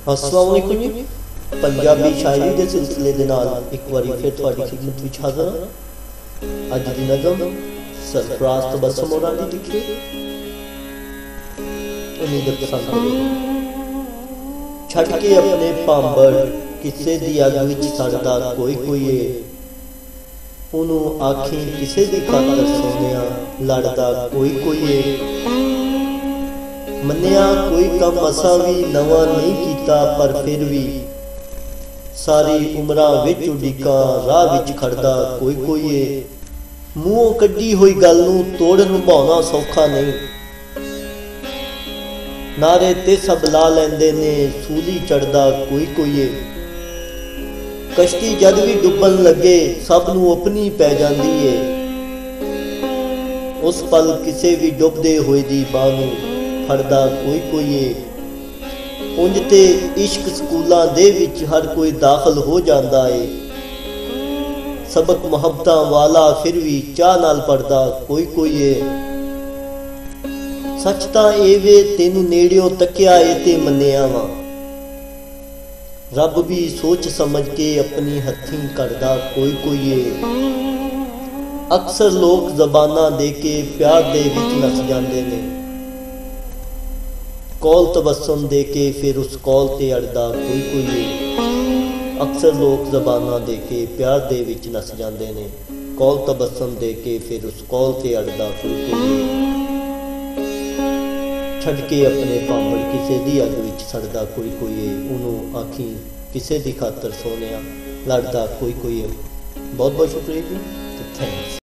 अस्सलाम वालेकुम जी। पंजाबी शायरी के सिलसिले दे नाल एक बारी फिर तुहाडी खिदमत विच हाज़र हां। अज दी नज़म सरफराज तबस्सुम होरां दी लिखी। उम्मीद पसंद करो। छड्ड के अपने भांबड़ किसे दी अग विच सड़दा कोई कोई है, उन्हों आखी किसे दी खातर सोनिया लड़दा कोई कोई है। मन्निया कोई कम असा भी नवा नहीं कीता, पर फिर भी सारी उमरां विच उडिका राह विच खड़दा कोई कोई है। मूहों कड्डी हुई गल नूं तोड़ निभाउणा सौखा नहीं, नारे ते सब ला लैंदे ने सूली चढ़दा कोई कोई है। कश्ती जद भी डुबन लगे सब नूं अपनी पै जांदी है, उस पल किसे भी डुबदे होए दी बाह नूं फड़दा कोई कोई है। उंज ते इश्क स्कूलां दे विच हर कोई दाखिल हो जांदा है, सबक मुहब्बतां वाला फिर भी चाह नाल पढ़दा कोई कोई है। सच तां ए वे तैनूं नेड़ियों तकिया ए ते मन्निया वा, रब भी सोच समझ के अपनी हथीं करदा कोई कोई है। अक्सर लोग ज़बानां दे के प्यार दे विच नस जांदे ने, कौल तबस्सुम दे के फिर उस कौल ते अड़दा कोई कोई है। अक्सर लोग ज़बानां दे के प्यार दे विच नस जांदे ने, कौल तबस्सुम दे के फिर उस कौल ते अड़दा कोई कोई है। छड्ड के अपने भांबड़ किसे दी अग विच सड़दा कोई कोई है, उन्हों आखी किसे दी खातर सोनिया लड़दा कोई कोई है। बहुत बहुत शुक्रिया जी, थैंक्स।